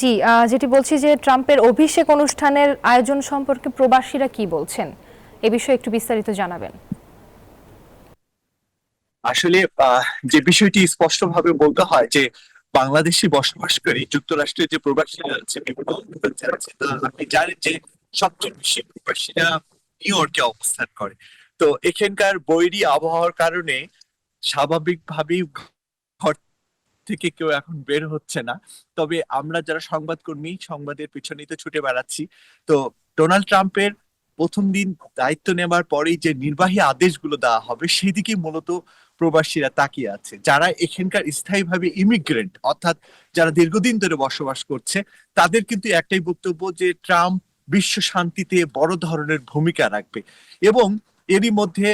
জি, যেটি বলছি যে ট্রাম্পের অভিষেক অনুষ্ঠানের আয়োজন সম্পর্কে প্রবাসীরা কি বলছেন, এ বিষয়ে একটু বিস্তারিত জানাবেন। আসলে যে বিষয়টি স্পষ্টভাবে বলতে হয় যে বাংলাদেশি বসবাসকারী যুক্তরাষ্ট্রের যে প্রবাসীরা আছে বিভিন্ন অঙ্গরাজ্যে আছে আপনি জানেন যে সবচেয়ে বেশি প্রবাসীরা নিউ ইয়র্কে অবস্থান করে। তো এখানকার বৈরী আবহাওয়ার কারণে স্বাভাবিকভাবেই ঘর থেকে কেউ এখন বের হচ্ছে না। তবে আমরা যারা সংবাদকর্মী সংবাদের পিছনেই তো ছুটে বেড়াচ্ছি। তো ডোনাল্ড ট্রাম্পের প্রথম দিন দায়িত্ব নেবার পরেই যে নির্বাহী আদেশগুলো দেওয়া হবে সেদিকে মূলত প্রবাসীরা তাকিয়ে আছে, যারা এখানকার স্থায়ীভাবে ইমিগ্রেন্ট অর্থাৎ যারা দীর্ঘদিন ধরে বসবাস করছে। তাদের কিন্তু একটাই বক্তব্য যে ট্রাম্প বিশ্ব শান্তিতে বড় ধরনের ভূমিকা রাখবে। এবং এরই মধ্যে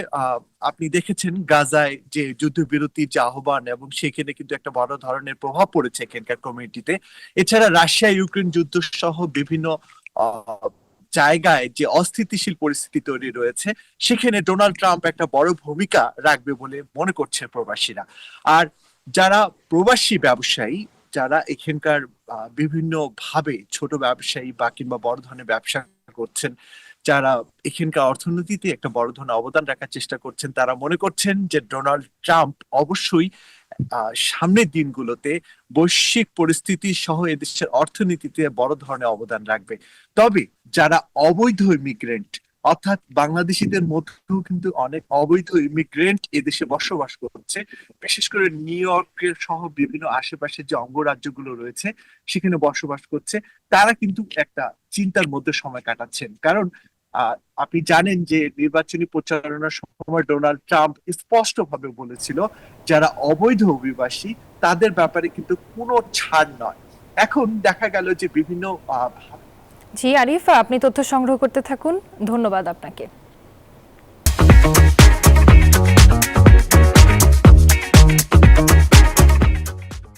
আপনি দেখেছেন গাজায় যে যুদ্ধবিরতির যে আহ্বান, এবং সেখানে কিন্তু একটা বড় ধরনের প্রভাব পড়েছে এখানকার কমিউনিটিতে। এছাড়া রাশিয়া ইউক্রেন যুদ্ধ সহ বিভিন্ন আহ, জায়গায় যে অস্থিতিশীল পরিস্থিতি তৈরি রয়েছে, সেখানে ডোনাল্ড ট্রাম্প একটা বড় ভূমিকা রাখবে বলে মনে করছে প্রবাসীরা। আর যারা প্রবাসী ব্যবসায়ী, যারা এখানকার বিভিন্ন ভাবে ছোট ব্যবসায়ী বা কিংবা বড় ধরনের ব্যবসা করছেন, যারা এখানকার অর্থনীতিতে একটা বড় ধরনের অবদান রাখার চেষ্টা করছেন, তারা মনে করছেন যে ডোনাল্ড ট্রাম্প অবশ্যই সামনের দিনগুলোতে বৈশ্বিক পরিস্থিতি সহ এদেশের অর্থনীতিতে বড় ধরনের অবদান রাখবে। তবে যারা অবৈধ ইমিগ্রেন্ট, অর্থাৎ বাংলাদেশিদের মধ্যেও কিন্তু অনেক অবৈধ ইমিগ্রেন্ট এদেশে বসবাস করছে, বিশেষ করে নিউ ইয়র্কের সহ বিভিন্ন আশেপাশে যে অঙ্গরাজ্যগুলো রয়েছে সেখানে বসবাস করছে। তারা কিন্তু একটা চিন্তার মধ্যে সময় কাটাচ্ছেন, কারণ আহ, আপনি জানেন যে নির্বাচনী প্রচারণার সময় ডোনাল্ড ট্রাম্প স্পষ্টভাবে বলেছিল যারা অবৈধ অভিবাসী তাদের ব্যাপারে কিন্তু কোনো ছাড় নয়। এখন দেখা গেল যে বিভিন্ন জি আরিফ, আপনি তথ্য সংগ্রহ করতে থাকুন, ধন্যবাদ আপনাকে।